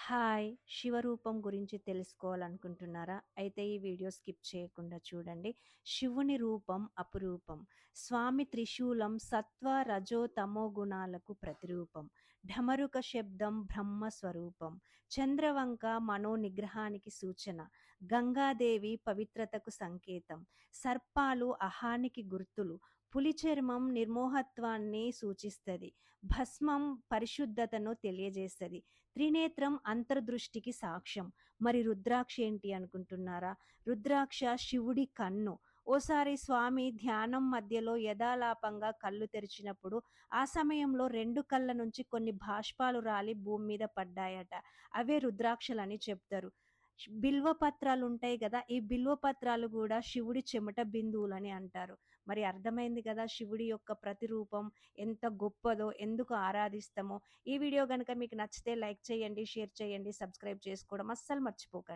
Hi! శివరూపం గురించి తెలుసుకోవాలనుకుంటున్నారా? అయితే ఈ వీడియో స్కిప్ చేయకుండా చూడండి. శివుని రూపం అపురూపం. స్వామి త్రిశూలం సత్వ, రజో, తమో గుణాలకు ప్రతిరూపం. ఢమరుక శబ్దం బ్రహ్మ స్వరూపం. చంద్రవంక మనో నిగ్రహానికి సూచన. గంగాదేవి పవిత్రతకు సంకేతం. సర్పాలు అహానికి గుర్తులు. పులి చర్మం నిర్మోహత్వాన్ని సూచిస్తది. భస్మం పరిశుద్ధతను తెలియజేస్తది. త్రినేత్రం అంతర్దృష్టికి సాక్ష్యం. మరి రుద్రాక్ష ఏంటి అనుకుంటున్నారా? రుద్రాక్ష శివుడి కన్ను. ఓసారి స్వామి ధ్యానం మధ్యలో యథాలాపంగా కళ్ళు తెరిచినప్పుడు ఆ సమయంలో 2 కళ్ళ నుంచి కొన్ని బాష్పాలు రాలి భూమి మీద పడ్డాయట. అవే రుద్రాక్షలని చెప్తారు. బిల్వ పత్రాలు ఉంటాయి కదా, ఈ బిల్వ పత్రాలు కూడా శివుడి చెమట బిందువులని అంటారు. మరి అర్థమైంది కదా శివుడి యొక్క ప్రతిరూపం ఎంత గొప్పదో, ఎందుకు ఆరాధిస్తామో. ఈ వీడియో గనుక మీకు నచ్చితే లైక్ చేయండి, షేర్ చేయండి, సబ్స్క్రైబ్ చేసుకోవడం అస్సలు మర్చిపోకండి.